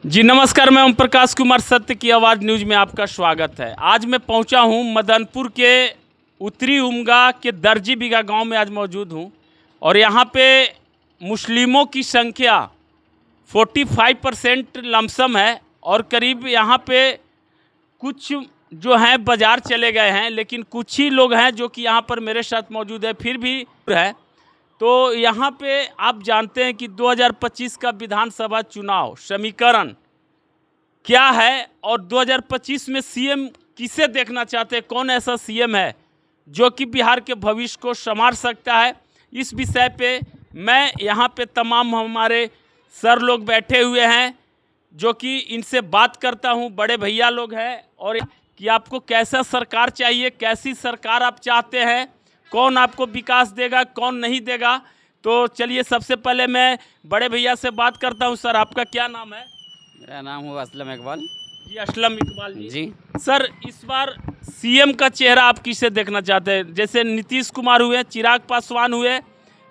जी नमस्कार, मैं ओम प्रकाश कुमार, सत्य की आवाज़ न्यूज़ में आपका स्वागत है। आज मैं पहुंचा हूं मदनपुर के उत्तरी उमगा के दर्जी बीघा गांव में आज मौजूद हूं और यहां पे मुस्लिमों की संख्या 45% लमसम है और करीब यहां पे कुछ जो हैं बाज़ार चले गए हैं, लेकिन कुछ ही लोग हैं जो कि यहाँ पर मेरे साथ मौजूद है, फिर भी है। तो यहाँ पे आप जानते हैं कि 2025 का विधानसभा चुनाव समीकरण क्या है और 2025 में सीएम किसे देखना चाहते हैं, कौन ऐसा सीएम है जो कि बिहार के भविष्य को संवार सकता है। इस विषय पे मैं यहाँ पे तमाम हमारे सर लोग बैठे हुए हैं जो कि इनसे बात करता हूँ, बड़े भैया लोग हैं, और कि आपको कैसा सरकार चाहिए, कैसी सरकार आप चाहते हैं, कौन आपको विकास देगा, कौन नहीं देगा। तो चलिए सबसे पहले मैं बड़े भैया से बात करता हूं। सर आपका क्या नाम है? मेरा नाम हुआ असलम इकबाल जी असलम इकबाल जी। सर इस बार सीएम का चेहरा आप किसे देखना चाहते हैं? जैसे नीतीश कुमार हुए, चिराग पासवान हुए,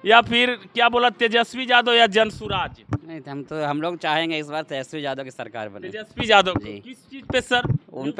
या फिर क्या बोला तेजस्वी यादव या जनसुराज? नहीं, हम लोग चाहेंगे इस बार तेजस्वी यादव की सरकार बने। तेजस्वी यादव को। जी। किस चीज़ पे सर? उन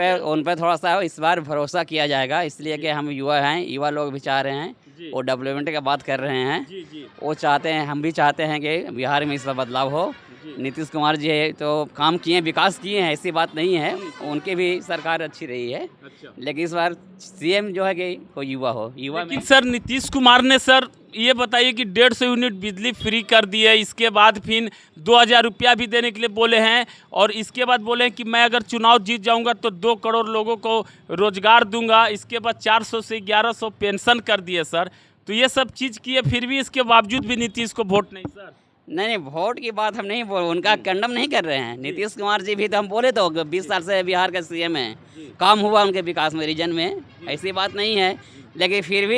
पे थोड़ा सा इस बार भरोसा किया जाएगा, इसलिए कि हम युवा हैं, युवा लोग भी चाह रहे हैं, जी। वो डेवलपमेंट की बात कर रहे हैं। जी जी वो चाहते हैं, हम भी चाहते हैं कि बिहार में इस बार बदलाव हो। जी। नीतीश कुमार जी है तो काम किए, विकास किए हैं, ऐसी बात नहीं है, उनकी भी सरकार अच्छी रही है। अच्छा। लेकिन इस बार सीएम जो है कि कोई युवा हो, युवा में। लेकिन सर नीतीश कुमार ने सर ये बताइए कि 150 यूनिट बिजली फ्री कर दी है, इसके बाद फिर 2000 रुपया भी देने के लिए बोले हैं, और इसके बाद बोले हैं कि मैं अगर चुनाव जीत जाऊंगा तो 2 करोड़ लोगों को रोजगार दूंगा। इसके बाद 400 से 1100 पेंशन कर दिए सर। तो ये सब चीज़ किए, फिर भी इसके बावजूद भी नीतीश को वोट नहीं सर। नहीं, वोट की बात हम नहीं बोल, उनका कंडम नहीं कर रहे हैं। नीतीश कुमार जी भी तो हम बोले तो 20 साल से बिहार का सीएम है, काम हुआ उनके विकास में, रीजन में, ऐसी बात नहीं है। लेकिन फिर भी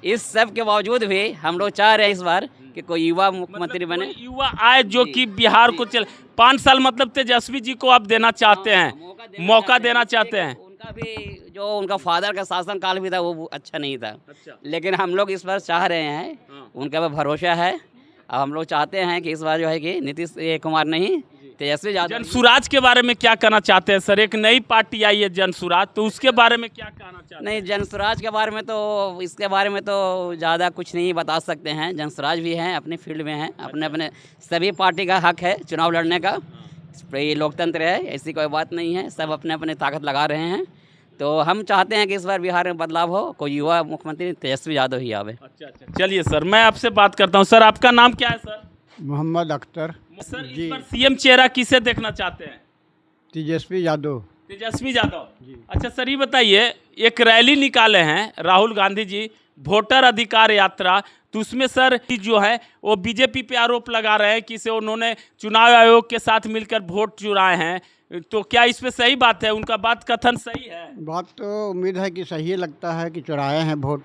इस सब के बावजूद भी हम लोग चाह रहे हैं इस बार कि कोई युवा मुख्यमंत्री बने, कोई युवा आए जो कि बिहार को चल 5 साल मतलब तेजस्वी जी को आप देना चाहते हैं, मौका देना चाहते हैं। उनका भी जो उनका फादर का शासन काल भी था वो अच्छा नहीं था। अच्छा। लेकिन हम लोग इस बार चाह रहे हैं, उनका भी भरोसा है। अब हम लोग चाहते हैं कि इस बार जो है कि नीतीश कुमार नहीं, तेजस्वी यादव। जनसुराज के बारे में क्या कहना चाहते हैं सर? एक नई पार्टी आई है जनसुराज, तो उसके बारे में क्या कहना चाहते हैं? नहीं, जनसुराज के बारे में तो, इसके बारे में तो ज़्यादा कुछ नहीं बता सकते हैं। जनसुराज भी हैं, अपने फील्ड में हैं, अपने अपने सभी पार्टी का हक है चुनाव लड़ने का, ये लोकतंत्र है, ऐसी कोई बात नहीं है, सब अपने अपने ताकत लगा रहे हैं। तो हम चाहते हैं कि इस बार बिहार में बदलाव हो, कोई युवा मुख्यमंत्री तेजस्वी यादव ही आवे। अच्छा अच्छा, चलिए सर मैं आपसे बात करता हूँ। सर आपका नाम क्या है सर? मोहम्मद अख्तर। सर जी। इस बार सीएम चेहरा किसे देखना चाहते हैं? तेजस्वी यादव। तेजस्वी यादव। अच्छा सर ये बताइए, एक रैली निकाले हैं राहुल गांधी जी, वोटर अधिकार यात्रा, तो उसमें सर जो है वो बीजेपी पे आरोप लगा रहे हैं कि से उन्होंने चुनाव आयोग के साथ मिलकर वोट चुराए हैं। तो क्या इस पे सही बात है? उनका बात कथन सही है? बात तो उम्मीद है कि सही लगता है कि चुराए हैं वोट,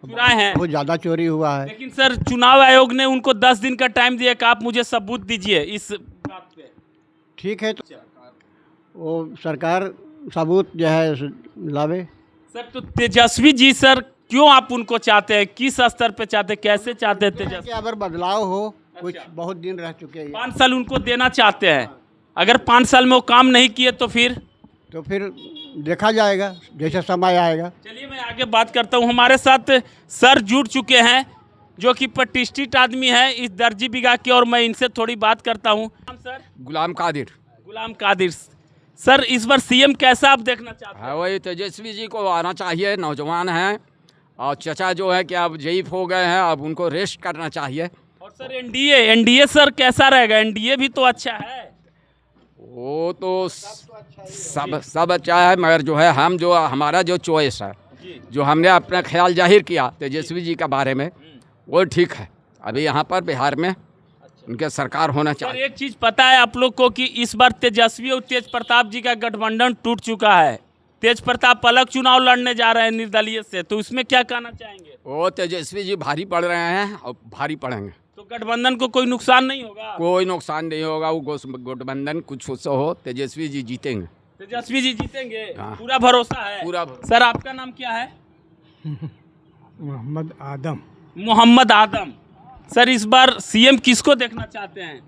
चुराए हैं, बहुत ज़्यादा चोरी हुआ है। लेकिन सर चुनाव आयोग ने उनको 10 दिन का टाइम दिया कि आप मुझे सबूत दीजिए इस बात पे। ठीक है, तो वो सरकार सबूत जो है लावे। सर तो तेजस्वी जी सर क्यों आप उनको चाहते हैं, किस स्तर पे चाहते हैं, कैसे चाहते हैं कि तेजस्वी? अगर बदलाव हो, कुछ बहुत दिन रह चुके हैं, 5 साल उनको देना चाहते हैं, अगर 5 साल में वो काम नहीं किए तो फिर देखा जाएगा जैसे समय आएगा। चलिए मैं आगे बात करता हूँ। हमारे साथ सर जुड़ चुके हैं जो कि प्रतिष्ठित आदमी है इस दर्जी बीघा के, और मैं इनसे थोड़ी बात करता हूँ। सर गुलाम कादिर। गुलाम कादिर सर, इस बार सीएम कैसा आप देखना चाहते हैं? वही तेजस्वी जी को आना चाहिए, नौजवान हैं, और चचा जो है कि अब जयीफ हो गए हैं, अब उनको रेस्ट करना चाहिए। और सर एनडीए सर कैसा रहेगा? एनडीए भी तो अच्छा है। वो तो सब अच्छा है, मगर जो है हम जो हमारा जो चॉइस है, जो हमने अपना ख्याल जाहिर किया तेजस्वी जी के बारे में, वो ठीक है। अभी यहाँ पर बिहार में उनके सरकार होना सर चाहिए। एक चीज़ पता है आप लोग को कि इस बार तेजस्वी और तेज प्रताप जी का गठबंधन टूट चुका है। तेज प्रताप अलग चुनाव लड़ने जा रहे हैं निर्दलीय से, तो उसमें क्या कहना चाहेंगे? वो तेजस्वी जी भारी पड़ रहे हैं और भारी पड़ेंगे, तो गठबंधन को कोई नुकसान नहीं होगा? कोई नुकसान नहीं होगा। वो गठबंधन कुछ हो, तेजस्वी जी जीतेंगे। तेजस्वी जी जीतेंगे, हाँ। पूरा भरोसा है? पूरा। सर आपका नाम क्या है? मोहम्मद आदम। मोहम्मद आदम। सर इस बार सीएम किसको देखना चाहते हैं?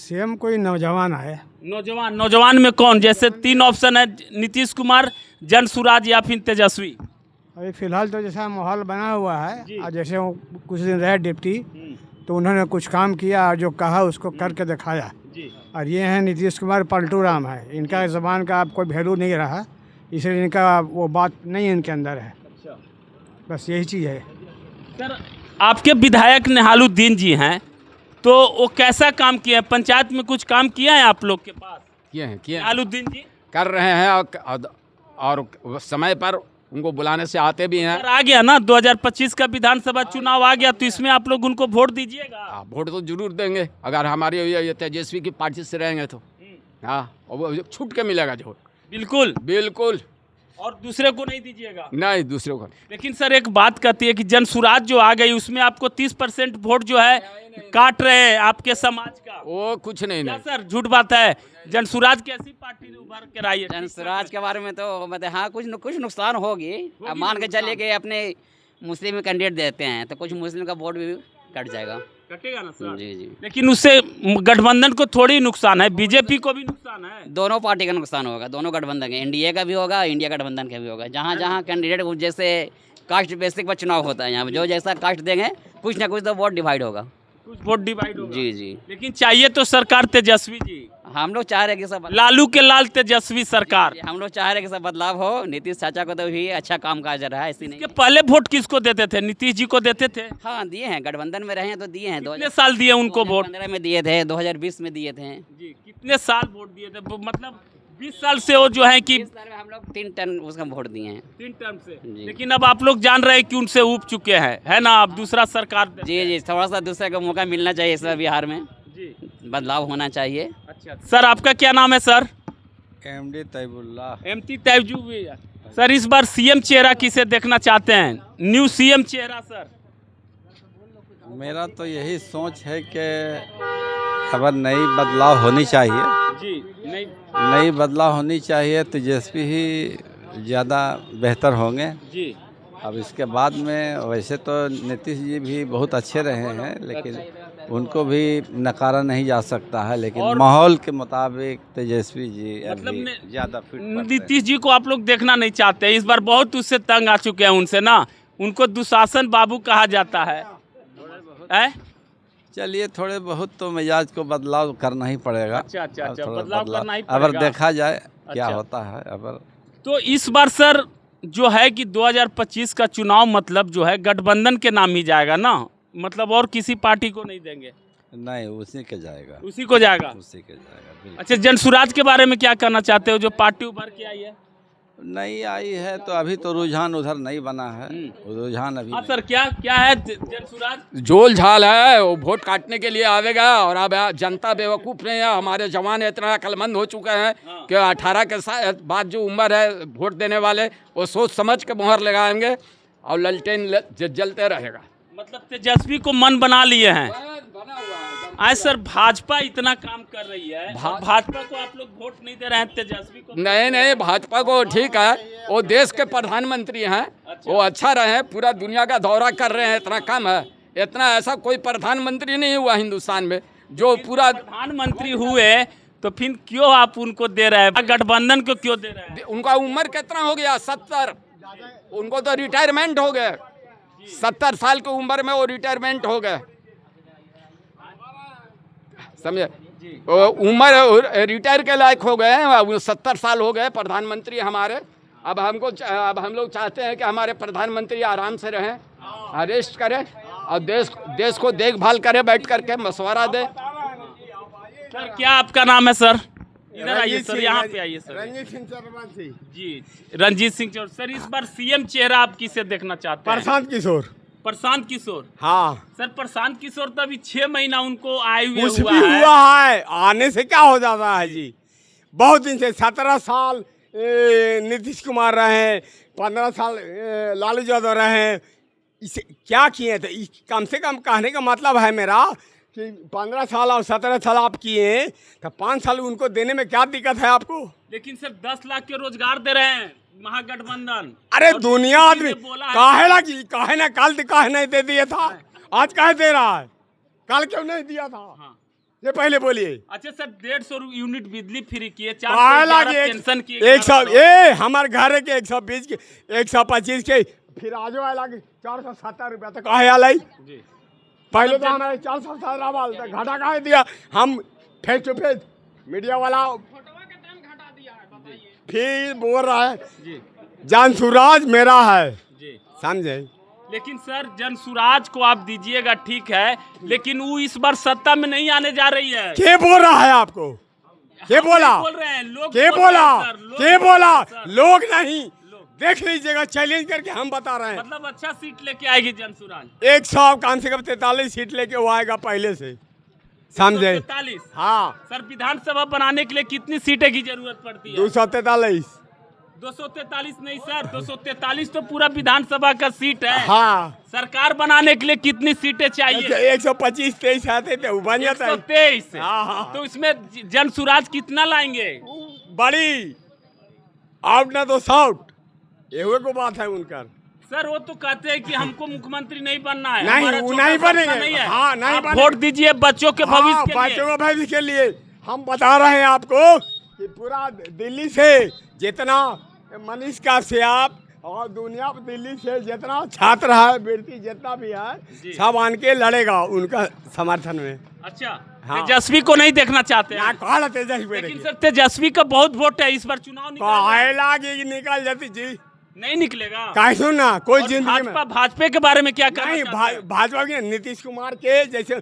सीएम कोई नौजवान है। नौजवान में कौन? जैसे 3 ऑप्शन है, नीतीश कुमार, जनसुराज या फिर तेजस्वी। अभी फिलहाल तो जैसा माहौल बना हुआ है, और जैसे वो कुछ दिन रहे डिप्टी, तो उन्होंने कुछ काम किया और जो कहा उसको करके दिखाया। और ये हैं नीतीश कुमार, पलटू राम है, इनका ज़बान का अब कोई वैल्यू नहीं रहा, इसलिए इनका वो बात नहीं इनके अंदर है। बस यही चीज़ है। सर, आपके विधायक निहालुद्दीन जी हैं, तो वो कैसा काम किया है? पंचायत में कुछ काम किया है आप लोग के पास? किए हैं निहालुद्दीन जी कर रहे हैं, और समय पर उनको बुलाने से आते भी हैं। सर, आ गया ना 2025 का विधानसभा चुनाव आ गया, तो इसमें आप लोग उनको वोट दीजिएगा? वोट तो जरूर देंगे, अगर हमारी ये तेजस्वी की पार्टी से रहेंगे तो। हाँ, और वो छूट के मिलेगा जो। बिल्कुल बिल्कुल। और दूसरे को नहीं दीजिएगा? नहीं, दूसरों को। लेकिन सर एक बात कहती है कि जनसुराज जो आ गई, उसमें आपको 30% वोट जो है काट रहे हैं आपके समाज का। वो कुछ नहीं। क्या सर झूठ बात है? जनसुराज कैसी पार्टी ने उभर कर आई है? जनसुराज के बारे में तो मतलब हाँ कुछ नुकसान होगी। अब मान के चलिए कि अपने मुस्लिम कैंडिडेट देते हैं तो कुछ मुस्लिम का वोट भी कट जाएगा। कटेगा ना सर? जी जी। लेकिन उससे गठबंधन को थोड़ी नुकसान है, बीजेपी को भी नुकसान है। दोनों पार्टी का नुकसान होगा, दोनों गठबंधन के, एनडीए का भी होगा, इंडिया गठबंधन का भी होगा। जहाँ जहाँ कैंडिडेट जैसे कास्ट बेसिक पर चुनाव होता है, यहाँ जो जैसा कास्ट देंगे कुछ ना कुछ तो वोट डिवाइड होगा। कुछ वोट डिवाइड होगा। जी जी। लेकिन चाहिए तो सरकार तेजस्वी जी। हम लोग चाह रहे हैं कि सब लालू के लाल तेजस्वी सरकार। हम लोग चाह रहे हैं कि सब बदलाव हो। नीतीश चाचा को तो भी अच्छा काम काज रहा है, ऐसी नहीं। कि पहले वोट किसको देते थे? नीतीश जी को देते थे? हाँ दिए हैं, गठबंधन में रहे हैं तो दिए हैं। कितने साल दिए उनको वोट? 2015 में दिए थे, 2020 में दिए थे जी। कितने साल वोट दिए थे? मतलब 20 साल से वो जो है कि 20 साल में हम लोग 3 टर्म उसका वोट दिए हैं। 3 टर्म से। जी। लेकिन अब आप लोग जान रहे हैं कि उनसे ऊब चुके हैं, है ना? अब दूसरा सरकार जी जी, थोड़ा सा दूसरे को मौका मिलना चाहिए इस बार बिहार में, जी। बदलाव होना चाहिए। अच्छा सर, आपका क्या नाम है सर? एमडी तैबुल्ला। एमटी तैबजू भी है। सर, इस बार सीएम चेहरा किसे देखना चाहते हैं? न्यू सीएम चेहरा सर। मेरा तो यही सोच है कि अगर नई बदलाव होनी चाहिए, जी। नहीं। नई बदलाव होनी चाहिए, तो तेजस्वी ही ज़्यादा बेहतर होंगे। जी। अब इसके बाद में वैसे तो नीतीश जी भी बहुत अच्छे रहे हैं, लेकिन उनको भी नकारा नहीं जा सकता है, लेकिन माहौल के मुताबिक तेजस्वी जी अभी ज़्यादा फिट पड़ते हैं। नीतीश जी को आप लोग देखना नहीं चाहते? इस बार बहुत उससे तंग आ चुके हैं उनसे ना, उनको दुशासन बाबू कहा जाता है। चलिए, थोड़े बहुत तो मिजाज को बदलाव करना ही पड़ेगा। अच्छा, थोड़ा बदलाव करना ही अगर पड़ेगा। देखा जाए क्या अच्छा। होता है। अगर तो इस बार सर जो है कि 2025 का चुनाव मतलब जो है गठबंधन के नाम ही जाएगा ना? मतलब और किसी पार्टी को नहीं देंगे? नहीं, उसी के जाएगा। उसी को जाएगा? उसी के जाएगा, बिल्कुल। अच्छा, जनसुराज के बारे में क्या कहना चाहते हो, जो पार्टी उभर के आई है? नहीं आई है तो अभी तो रुझान उधर नहीं बना है, रुझान अभी हाँ नहीं। सर, क्या है जनसुराज? झोल झाल है, वो वोट काटने के लिए आवेगा। और अब जनता बेवकूफ़ नहीं है, हमारे जवान इतना अक्लमंद हो चुके हैं कि 18 के बाद जो उम्र है वोट देने वाले, वो सोच समझ के मोहर लगाएंगे और ललटेन जलते रहेगा। मतलब तेजस्वी को मन बना लिए हैं। आज सर भाजपा इतना काम कर रही है, भाजपा को आप लोग वोट नहीं दे रहे हैं, तेजस्वी को? नहीं, भाजपा को ठीक है, वो देश के प्रधानमंत्री हैं। वो अच्छा रहे, पूरा दुनिया का दौरा कर रहे हैं, इतना कम है। इतना ऐसा कोई प्रधानमंत्री नहीं हुआ हिंदुस्तान में जो पूरा प्रधानमंत्री हुए, तो फिर क्यों आप उनको दे रहे हैं? गठबंधन को क्यों दे रहे हैं? उनका उम्र कितना हो गया? 70। उनको तो रिटायरमेंट हो गए, 70 साल की उम्र में वो रिटायरमेंट हो गए, समझे? उम्र रिटायर के लायक हो गए हैं, 70 साल हो गए प्रधानमंत्री हमारे। अब हम लोग चाहते हैं कि हमारे प्रधानमंत्री आराम से रहें, रेस्ट करें और देश को देखभाल करें, बैठ करके मशवरा दें। सर, क्या आपका नाम है सर? इधर आइए सर, यहाँ पे आइए सर। रंजीत सिंह चरवासी जी, रंजीत सिंह चौर। सर, इस बार सीएम चेहरा आप किसे देखना चाहते हैं? प्रशांत किशोर। प्रशांत किशोर। हाँ, सर, प्रशांत किशोर तो अभी 6 महीना उनको आए हुए कुछ हुआ भी है। हुआ है, आने से क्या हो जाता है जी? बहुत दिन से 17 साल नीतीश कुमार रहे, 15 साल लालू यादव रहे। इसे क्या किए थे? कम से कम कहने का मतलब है मेरा कि 15 साल और 17 साल आप किए, तो 5 साल उनको देने में क्या दिक्कत है आपको? लेकिन सर 10 लाख के रोजगार दे रहे हैं महागठबंधन। अरे और दुनिया किसी आदमी ने बोला है- काहे ना कि काहे ना कल काहे नहीं दे दिया था, आज काहे दे रहा है? कल क्यों नहीं दिया था? ये पहले बोलिए। अच्छा सर, 150 यूनिट बिजली फ्री किए, पाला 411 के पेंशन की, 100 ये हमारे घर के 120 के 125 के, फिर आजो आला के 470 रुपया तक कहे आलाई। जी। पहले तो हमारे 470 वाल तक घटा कहे दिया। हम फेस टू फेस मीडिया वाला फिर बोल रहा है जी जनसुराज मेरा है, जी। समझे। लेकिन सर जनसुराज को आप दीजिएगा ठीक है, लेकिन वो इस बार सत्ता में नहीं आने जा रही है। के बोल रहा है आपको? के हम बोला? नहीं बोल रहे हैं, लोग के बोल बोला? रहे हैं सर, लोग के बोल बोला? रहे हैं सर। लोग नहीं, देख लीजिएगा, चैलेंज करके हम बता रहे हैं। मतलब अच्छा सीट लेके आएगी जनसुराज। 100 कम से कम 43 सीट लेके वो आएगा पहले से, समझे। 243। हाँ, सर विधानसभा बनाने के लिए कितनी सीटें की जरूरत पड़ती है? 243। 243 नहीं सर, 243 तो पूरा विधानसभा का सीट है। हाँ, सरकार बनाने के लिए कितनी सीटें चाहिए? 125-23 आते थे, वो बन जाता है। 123। हाँ। तो इसमें जनसुराज कितना लाएंगे? बड़ी आउट ना तो साउट, ये को बात है उनका। सर वो तो कहते हैं कि हमको मुख्यमंत्री नहीं बनना है, नहीं, हमारा वो छोटा नहीं सा बनेंगे। नहीं है। हाँ, नहीं आप बनेंगे। वोट दीजिए बच्चों के भविष्य हाँ, के लिए। बच्चों के भविष्य के लिए हम बता रहे हैं आपको कि पूरा दिल्ली से जितना मनीष काश्यप और दुनिया दिल्ली से जितना छात्र है, व्यक्ति जितना भी है, सब आन के लड़ेगा उनका समर्थन में। अच्छा, हाँ। तेजस्वी को नहीं देखना चाहते ना हैं? कहा तेजस्वी लेकिन सर तेजस्वी का बहुत वोट है, इस बार चुनाव निकल जाती जी, नहीं निकलेगा। कहीं सुनना कोई और जिंदगी में भाजपा के बारे में क्या कहना नहीं। चाहते हैं? भाजपा के नीतीश कुमार के जैसे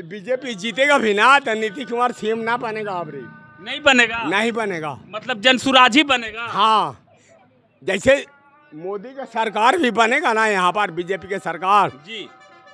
बीजेपी जीतेगा भी ना तो नीतीश कुमार सीएम ना बनेगा, अब नहीं बनेगा। नहीं बनेगा। मतलब जनसुराज ही बनेगा। हाँ, जैसे मोदी का सरकार भी बनेगा ना यहाँ पर, बीजेपी के सरकार, जी,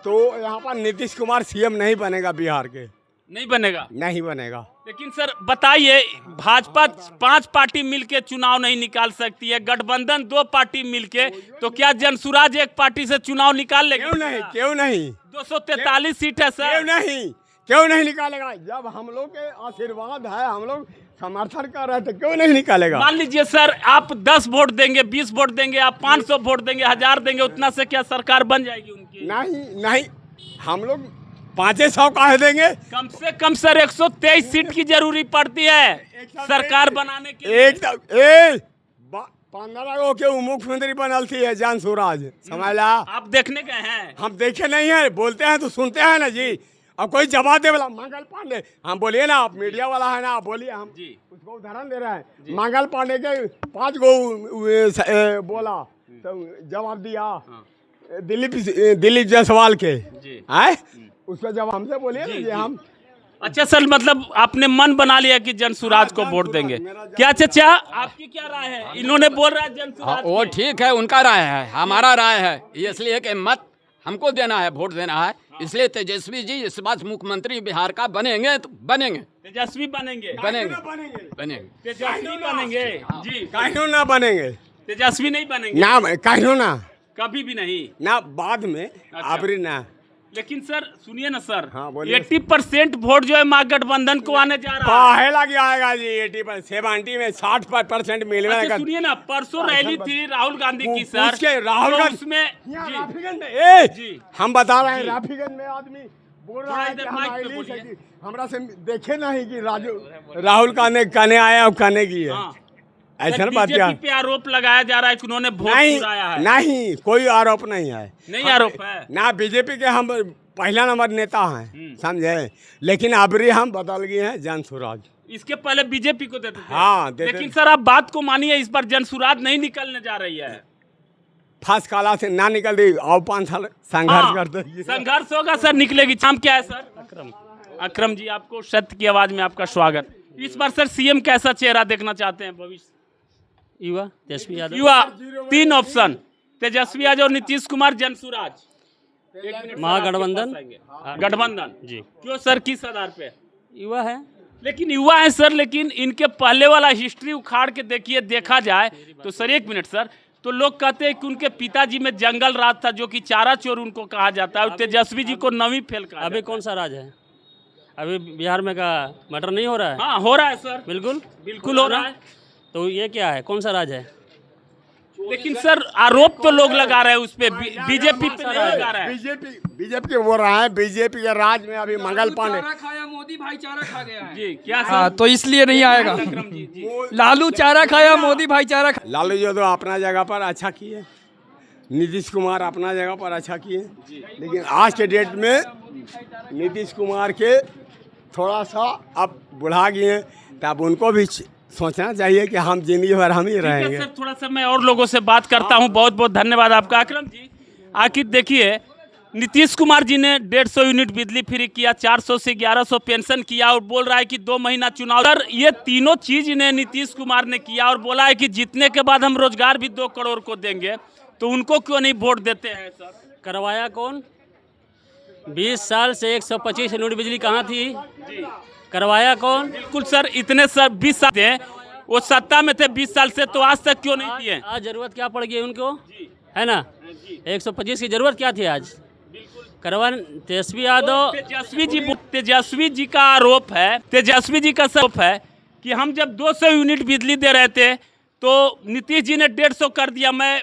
तो यहाँ पर नीतीश कुमार सीएम नहीं बनेगा बिहार के, नहीं बनेगा। नहीं बनेगा। लेकिन सर बताइए, भाजपा 5 पार्टी मिलके चुनाव नहीं निकाल सकती है, गठबंधन 2 पार्टी मिलके, तो क्या जनसुराज एक पार्टी से चुनाव निकाल लेगा? क्यों नहीं, क्यों नहीं, 243 सीट है क्यों सर। नहीं, क्यों नहीं निकालेगा? जब हम लोग के आशीर्वाद है, हम लोग समर्थन कर रहे थे, क्यों नहीं निकालेगा? मान लीजिए सर, आप 10 वोट देंगे, 20 वोट देंगे, आप 500 वोट देंगे, 1000 देंगे, उतना से क्या सरकार बन जाएगी उनकी? नहीं नहीं, हम लोग 500 कह देंगे। कम से कम सर 123 सीट की जरूरी पड़ती है सरकार बनाने के लिए। 15 गो के मुख्यमंत्री बनल थी है जनसुराज, समझ ला। आप देखने गए हैं? हम देखे नहीं है, बोलते हैं तो सुनते हैं ना जी। अब कोई जवाब दे वाला मंगल पांडे, हम बोलिए ना, आप मीडिया वाला है ना, आप बोलिए, हम जी। उसको उदाहरण दे रहे हैं। मंगल पांडे के 5 गो बोला तो जवाब दिया, दिलीप जायसवाल के, जी। आए उसका जवाब हमसे बोलिए ना जी। हम अच्छा सर, मतलब आपने मन बना लिया कि जनसुराज को वोट देंगे क्या? चाचा आपकी क्या राय है? इन्होंने बोल रहा है जनसुराज वो को। ठीक है, उनका राय है, हमारा राय है इसलिए कि मत हमको देना है, वोट देना है, इसलिए तेजस्वी जी इस बार मुख्यमंत्री बिहार का बनेंगे तो बनेंगे, तेजस्वी बनेंगे, बनेंगे, बनेंगे, बनेंगे। तेजस्वी बनेंगे जी। काहे ना बनेंगे, तेजस्वी नहीं बनेंगे ना काहे ना, कभी भी नहीं। ना बाद में, अबरी ना। लेकिन सर सुनिए ना सर, हाँ, बोलिए। 80% वोट जो है महागठबंधन को आने जा रहा है। काहे लगे आएगा जी 80%, 70 में 60% मिलने अच्छा का। सुनिए ना, परसों रैली थी राहुल गांधी की सर, उसके राहुल तो गांधी उसमें यहाँ जी, राफीगंज में, जी। हम बता रहे हैं, जी। राफीगंज में आदमी बोल रहा थोड़ा है इधर कि हम माइक पे आइली बोलिए। से, हमरा से देखे नहीं कि राहुल कहने आया और कहने की है, हाँ। ऐसा ना बात बीजेपी पे आरोप लगाया जा रहा है कि उन्होंने वोट नहीं, चुराया है। नहीं कोई आरोप नहीं है, नहीं आरोप है। ना बीजेपी के हम पहला नंबर नेता हैं, समझे, लेकिन अबरी हम बदल गए हैं जनसुराज। इसके पहले बीजेपी को देते थे। हाँ, देते लेकिन थे। सर आप बात को मानिए, इस बार जनसुराज नहीं निकलने जा रही है। फर्स्ट काला से ना निकल रही, और 5 साल संघर्ष हाँ, करते हैं। संघर्ष होगा सर, निकलेगी। नाम क्या है सर? अकरम। अकरम जी, आपको सत्य की आवाज में आपका स्वागत। इस बार सर सीएम कैसा चेहरा देखना चाहते हैं भविष्य? युवा तेजस्वी यादव। युवा 3 ऑप्शन, तेजस्वी यादव और नीतीश कुमार, जनसुराज। महागठबंधन। गठबंधन जी। क्यों सर, किस आधार पे? युवा है। लेकिन युवा है सर, लेकिन इनके पहले वाला हिस्ट्री उखाड़ के देखिए, देखा जाए तो सर 1 मिनट सर, तो लोग कहते हैं कि उनके पिताजी में जंगल राज था, जो कि चारा चोर उनको कहा जाता है, और तेजस्वी जी को नवी फेल कहा अभी कौन सा राज है? अभी बिहार में का मर्डर नहीं हो रहा है? हाँ हो रहा है सर, बिल्कुल बिल्कुल हो रहा है। तो ये क्या है, कौन सा राज है? लेकिन सर आरोप तो लोग लगा रहे हैं उस पे, बीजेपी पे नहीं लगा रहा है। बीजेपी के बोल रहा है, बीजेपी के राज में अभी मंगल पांडे खाया मोदी भाईचारा खा गया है। जी क्या हाँ, तो इसलिए नहीं आएगा। लालू चारा खाया मोदी भाईचारा लालू यादव अपना जगह पर अच्छा किए, नीतीश कुमार अपना जगह पर अच्छा किए, लेकिन आज के डेट में नीतीश कुमार के थोड़ा सा अब बुढ़ा गए हैं, तब उनको भी सोचना चाहिए कि हम जिंदगी भर हम ही रहेंगे। सर थोड़ा सा मैं और लोगों से बात करता हूं। बहुत बहुत धन्यवाद आपका। अकरम जी, आखिर देखिए नीतीश कुमार जी ने 150 यूनिट बिजली फ्री किया, 400 से 1100 पेंशन किया और बोल रहा है कि 2 महीना चुनाव। सर ये तीनों चीज इन्हें नीतीश कुमार ने किया और बोला है कि जीतने के बाद हम रोजगार भी 2 करोड़ को देंगे, तो उनको क्यों नहीं वोट देते हैं सर? करवाया कौन? 20 साल से 125 यूनिट बिजली कहाँ थी? करवाया कौन? बिल्कुल सर, इतने सर 20 साल थे, वो सत्ता में थे 20 साल से, तो आज तक क्यों नहीं दिए? आज जरूरत क्या पड़ गई उनको, है ना? 125 की जरूरत क्या थी आज? करवा तेजस्वी यादव, तेजस्वी जी का आरोप है, तेजस्वी जी का आरोप है कि हम जब 200 यूनिट बिजली दे रहे थे तो नीतीश जी ने 150 कर दिया। मैं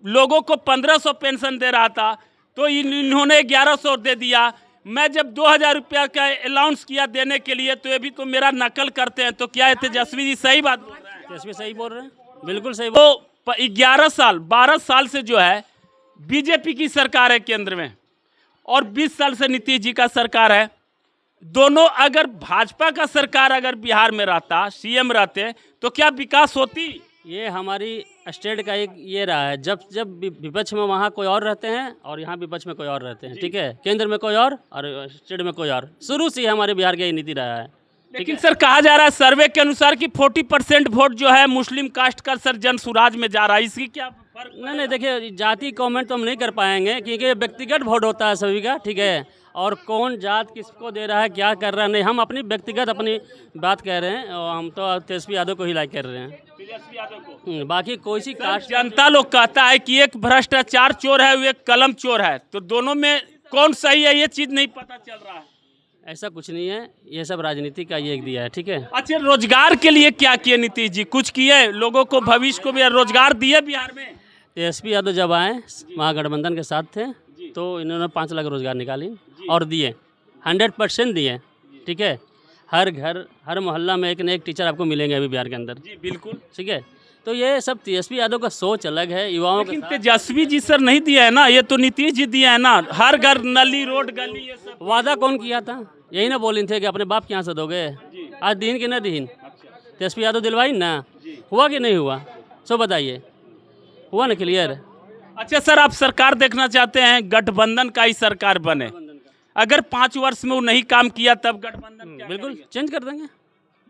लोगों को 1500 पेंशन दे रहा था तो इन्होंने 1100 दे दिया। मैं जब 2000 रुपया का अलाउंस किया देने के लिए, तो ये भी तो मेरा नकल करते हैं। तो क्या है तेजस्वी जी सही बात बोल रहे हैं? तेजस्वी सही बोल रहे हैं, बिल्कुल सही। तो 11 साल 12 साल से जो है बीजेपी की सरकार है केंद्र में, और 20 साल से नीतीश जी का सरकार है। दोनों अगर भाजपा का सरकार अगर बिहार में रहता, सीएम रहते, तो क्या विकास होती? ये हमारी स्टेट का एक ये रहा है, जब विपक्ष में वहाँ कोई और रहते हैं और यहाँ विपक्ष में कोई और रहते हैं, ठीक है? केंद्र में कोई और स्टेट में कोई और। शुरू से ही हमारे बिहार की यही नीति रहा है। लेकिन सर कहा जा रहा है सर्वे के अनुसार कि 40% वोट जो है मुस्लिम कास्ट का सर जन सुराज में जा रहा है, इसकी क्या फर्क? नहीं, देखिए जाति कमेंट तो हम नहीं कर पाएंगे क्योंकि व्यक्तिगत वोट होता है सभी का, ठीक है? और कौन जात किसको दे रहा है, क्या कर रहा है, नहीं, हम अपनी व्यक्तिगत अपनी बात कह रहे हैं और हम तो तेजस्वी यादव को ही लाइक कर रहे हैं। बाकी कोई सी कास्ट, जनता लोग कहता है कि एक भ्रष्टाचार चोर है, एक कलम चोर है, तो दोनों में कौन सही है ये चीज नहीं पता चल रहा है। ऐसा कुछ नहीं है, ये सब राजनीति का ये एक दिया है, ठीक है? अच्छा, रोजगार के लिए क्या किए नीतीश जी? कुछ किए लोगों को, भविष्य को भी रोजगार दिए बिहार में? तेजस्वी यादव जब आए महागठबंधन के साथ थे तो इन्होंने 5 लाख रोजगार निकाली और दिए, 100% दिए, ठीक है? हर घर हर मोहल्ला में एक न एक टीचर आपको मिलेंगे अभी बिहार के अंदर। जी बिल्कुल, ठीक है? तो ये सब तेजस्वी यादव का सोच अलग है, युवाओं के लेकिन साथ। तेजस्वी जी सर नहीं दिया है ना, ये तो नीतीश जी दिया है ना। हर घर नली, रोड, गली, ये सब वादा कौन किया था? यही ना बोली थे कि अपने बाप के यहाँ से दोगे, आज दीन कि न दीन? तेजस्वी यादव दिलवाई ना, हुआ कि नहीं हुआ? सो बताइए, हुआ ना क्लियर? अच्छा सर, आप सरकार देखना चाहते हैं गठबंधन का ही सरकार बने, अगर 5 वर्ष में वो नहीं काम किया तब गठबंधन क्या बिल्कुल करेंगे? चेंज कर देंगे,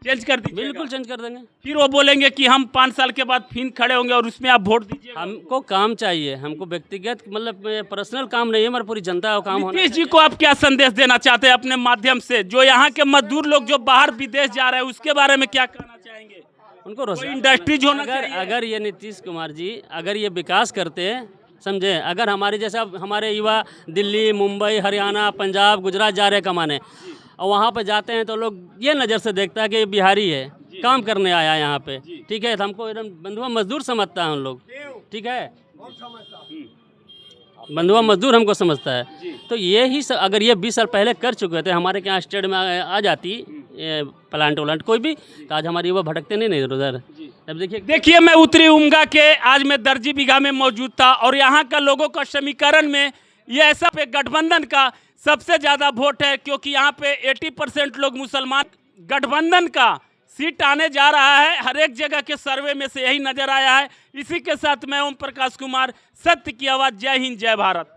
चेंज कर दीजिएगा? बिल्कुल चेंज कर देंगे। फिर वो बोलेंगे कि हम 5 साल के बाद फिर खड़े होंगे और उसमें आप वोट दीजिए। हमको काम चाहिए, हमको व्यक्तिगत मतलब पर्सनल काम नहीं है, हमारी पूरी जनता का काम होना नीतीश जी को आप क्या संदेश देना चाहते हैं अपने माध्यम से? जो यहाँ के मजदूर लोग जो बाहर विदेश जा रहे हैं उसके बारे में क्या कहना चाहेंगे? उनको रोजगार, इंडस्ट्रीज होना अगर चाहिए। अगर ये नीतीश कुमार जी अगर ये विकास करते, समझे, अगर हमारे जैसा हमारे युवा दिल्ली, मुंबई, हरियाणा, पंजाब, गुजरात जा रहे हैं कमाने, और वहाँ पे जाते हैं तो लोग ये नज़र से देखता है कि ये बिहारी है, काम करने आया है यहाँ पे, ठीक है? तो हमको एकदम बंधुआ मजदूर समझता है उन लोग, ठीक है? बंधुआ मजदूर हमको समझता है। तो ये ही अगर ये 20 साल पहले कर चुके थे, हमारे यहाँ स्टेट में आ जाती प्लांट वलांट कोई भी, तो आज हमारे युवा भटकते नहीं उधर। अब देखिए मैं उत्तरी उमगा के आज मैं दर्जी बीघा में मौजूद था, और यहाँ का लोगों का समीकरण में ये ऐसा पे गठबंधन का सबसे ज़्यादा वोट है, क्योंकि यहाँ पे 80% लोग मुसलमान। गठबंधन का सीट आने जा रहा है, हर एक जगह के सर्वे में से यही नजर आया है। इसी के साथ मैं ओम प्रकाश कुमार, सत्य की आवाज़। जय हिंद, जय भारत।